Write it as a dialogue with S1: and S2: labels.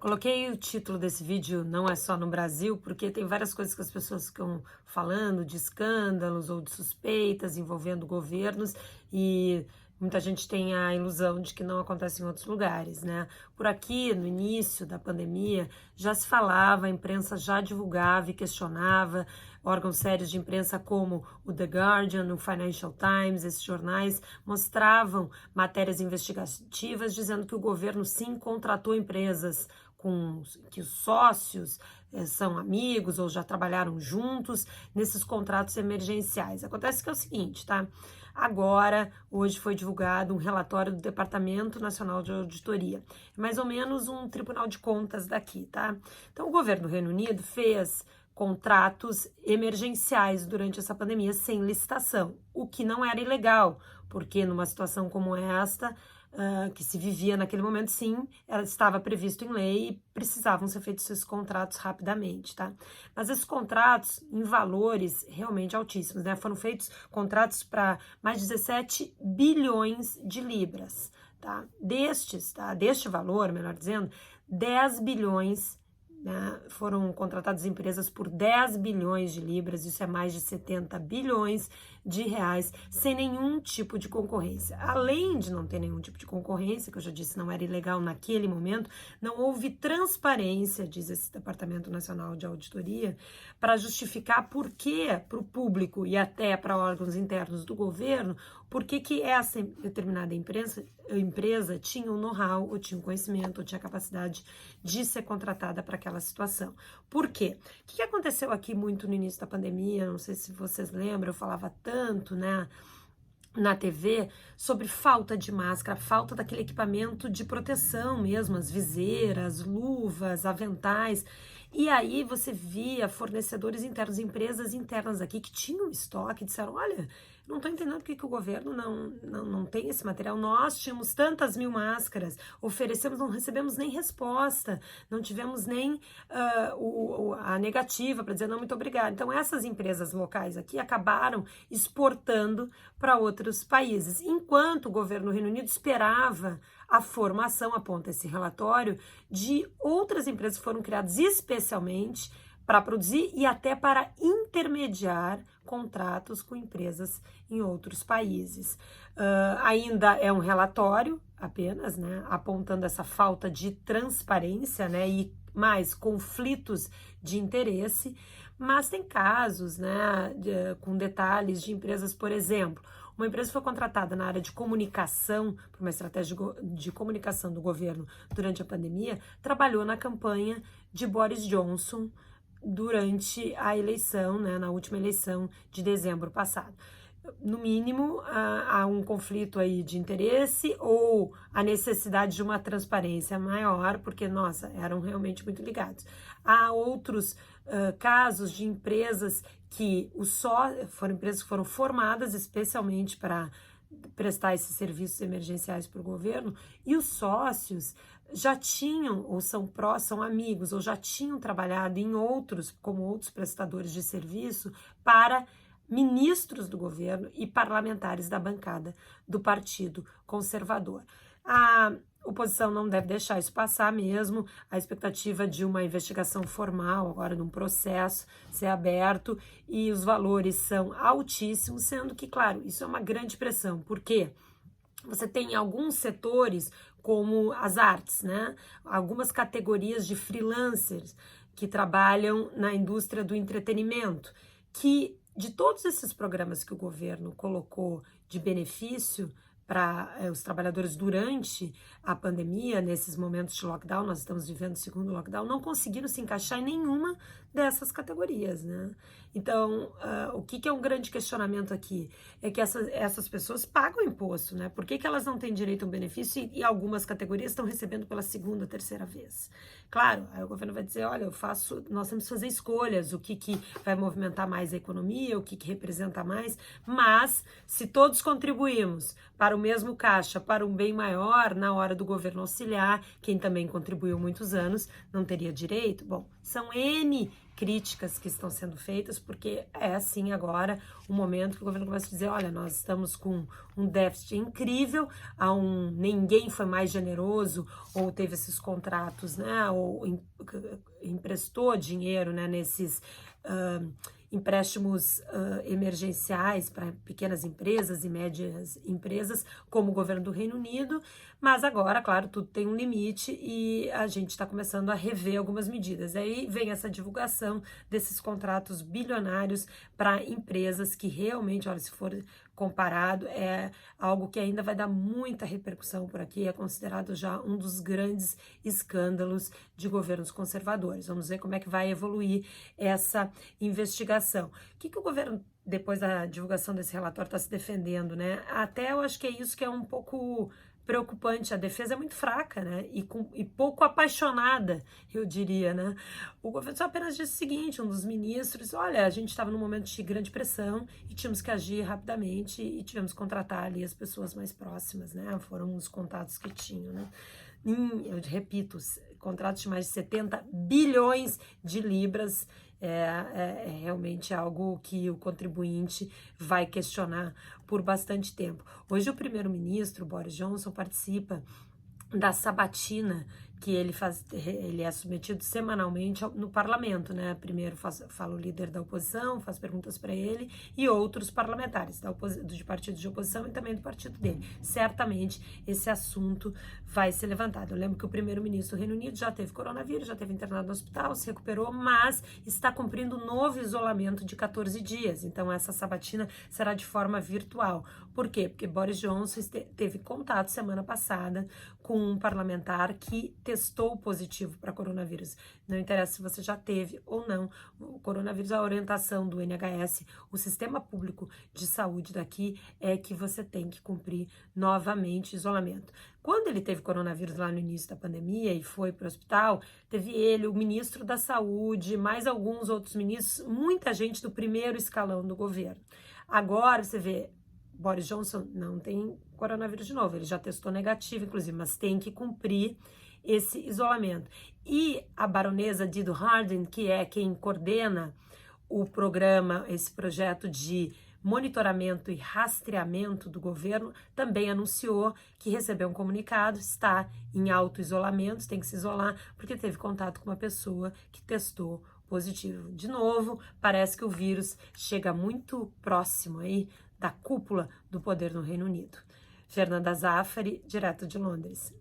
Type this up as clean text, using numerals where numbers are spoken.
S1: Coloquei o título desse vídeo Não é só no Brasil, porque tem várias coisas que as pessoas ficam falando de escândalos ou de suspeitas envolvendo governos e muita gente tem a ilusão de que não acontece em outros lugares, né? Por aqui, no início da pandemia, já se falava, a imprensa já divulgava e questionava, órgãos sérios de imprensa como o The Guardian, o Financial Times, esses jornais mostravam matérias investigativas dizendo que o governo sim contratou empresas com que os sócios são amigos ou já trabalharam juntos nesses contratos emergenciais. Acontece que é o seguinte, tá? Agora, hoje foi divulgado um relatório do Departamento Nacional de Auditoria, mais ou menos um tribunal de contas daqui, tá? Então, o governo do Reino Unido fez contratos emergenciais durante essa pandemia sem licitação, o que não era ilegal, porque numa situação como esta, que se vivia naquele momento, sim, ela estava previsto em lei e precisavam ser feitos esses contratos rapidamente, tá? Mas esses contratos em valores realmente altíssimos, né? Foram feitos contratos para mais de 17 bilhões de libras, tá? Deste valor, melhor dizendo, 10 bilhões, né, foram contratadas empresas por 10 bilhões de libras, isso é mais de 70 bilhões de reais, sem nenhum tipo de concorrência. Além de não ter nenhum tipo de concorrência, que eu já disse não era ilegal naquele momento, não houve transparência, diz esse Departamento Nacional de Auditoria, para justificar por que para o público e até para órgãos internos do governo, por que essa determinada empresa tinha o know-how, ou tinha o conhecimento, ou tinha a capacidade de ser contratada para aquela situação. Por quê? O que aconteceu aqui muito no início da pandemia? Não sei se vocês lembram, eu falava tanto, né, na TV, sobre falta de máscara, falta daquele equipamento de proteção mesmo, as viseiras, luvas, aventais. E aí você via fornecedores internos, empresas internas aqui que tinham estoque, disseram, olha, não estou entendendo por que o governo não tem esse material. Nós tínhamos tantas mil máscaras, oferecemos, não recebemos nem resposta, não tivemos nem a negativa para dizer não, muito obrigada. Então essas empresas locais aqui acabaram exportando para outros países, enquanto o governo do Reino Unido esperava a formação, aponta esse relatório, de outras empresas que foram criadas especialmente para produzir e até para intermediar contratos com empresas em outros países. Ainda é um relatório apenas, né, apontando essa falta de transparência, né, e mais conflitos de interesse, mas tem casos, né, com detalhes de empresas, por exemplo, uma empresa foi contratada na área de comunicação, por uma estratégia de comunicação do governo durante a pandemia, trabalhou na campanha de Boris Johnson durante a eleição, né, na última eleição de dezembro passado. No mínimo, há um conflito aí de interesse ou a necessidade de uma transparência maior, porque, nossa, eram realmente muito ligados. Há outros casos de empresas que foram empresas que foram formadas especialmente para prestar esses serviços emergenciais para o governo, e os sócios já tinham, ou são amigos, ou já tinham trabalhado em como outros prestadores de serviço para ministros do governo e parlamentares da bancada do Partido Conservador. A oposição não deve deixar isso passar mesmo, a expectativa de uma investigação formal, agora num processo, ser aberto, e os valores são altíssimos, sendo que, claro, isso é uma grande pressão, porque você tem alguns setores, como as artes, né? Algumas categorias de freelancers que trabalham na indústria do entretenimento, que de todos esses programas que o governo colocou de benefício para os trabalhadores durante a pandemia, nesses momentos de lockdown, nós estamos vivendo o segundo lockdown, não conseguiram se encaixar em nenhuma dessas categorias, né? Então, o que é um grande questionamento aqui? É que essas pessoas pagam imposto, né? Por que elas não têm direito a um benefício e algumas categorias estão recebendo pela segunda, terceira vez? Claro, aí o governo vai dizer, olha, nós temos que fazer escolhas, o que vai movimentar mais a economia, o que representa mais, mas se todos contribuímos para mesmo caixa para um bem maior, na hora do governo auxiliar, quem também contribuiu muitos anos não teria direito? Bom, são N críticas que estão sendo feitas, porque é assim agora o momento que o governo começa a dizer, olha, nós estamos com um déficit incrível, ninguém foi mais generoso, ou teve esses contratos, né, ou emprestou dinheiro, né, nesses empréstimos emergenciais para pequenas empresas e médias empresas, como o governo do Reino Unido, mas agora, claro, tudo tem um limite e a gente está começando a rever algumas medidas. Aí vem essa divulgação desses contratos bilionários para empresas que realmente, olha, se for comparado, é algo que ainda vai dar muita repercussão por aqui, é considerado já um dos grandes escândalos de governos conservadores. Vamos ver como é que vai evoluir essa investigação. O que o governo, depois da divulgação desse relatório, está se defendendo, né? Até eu acho que é isso que é um pouco preocupante. A defesa é muito fraca, né? E pouco apaixonada, eu diria, né? O governo só apenas disse o seguinte, um dos ministros, olha, a gente estava num momento de grande pressão e tínhamos que agir rapidamente e tivemos que contratar ali as pessoas mais próximas, né? Foram os contatos que tinham, né? Eu repito, contratos de mais de 70 bilhões de libras é realmente algo que o contribuinte vai questionar por bastante tempo. Hoje o primeiro-ministro, Boris Johnson, participa da sabatina que ele é submetido semanalmente no parlamento, né? Primeiro fala o líder da oposição, faz perguntas para ele e outros parlamentares de partidos de oposição e também do partido dele. Certamente esse assunto vai ser levantado. Eu lembro que o primeiro-ministro do Reino Unido já teve coronavírus, já teve internado no hospital, se recuperou, mas está cumprindo um novo isolamento de 14 dias. Então essa sabatina será de forma virtual. Por quê? Porque Boris Johnson teve contato semana passada com um parlamentar que testou positivo para coronavírus. Não interessa se você já teve ou não o coronavírus, a orientação do NHS, o sistema público de saúde daqui é que você tem que cumprir novamente isolamento. Quando ele teve coronavírus lá no início da pandemia e foi para o hospital, teve ele, o ministro da saúde, mais alguns outros ministros, muita gente do primeiro escalão do governo. Agora você vê, Boris Johnson não tem coronavírus de novo, ele já testou negativo, inclusive, mas tem que cumprir esse isolamento. E a baronesa Dido Harding, que é quem coordena o programa, esse projeto de monitoramento e rastreamento do governo, também anunciou que recebeu um comunicado, está em auto-isolamento, tem que se isolar, porque teve contato com uma pessoa que testou positivo. De novo, parece que o vírus chega muito próximo aí da cúpula do poder no Reino Unido. Fernanda Zaffari, direto de Londres.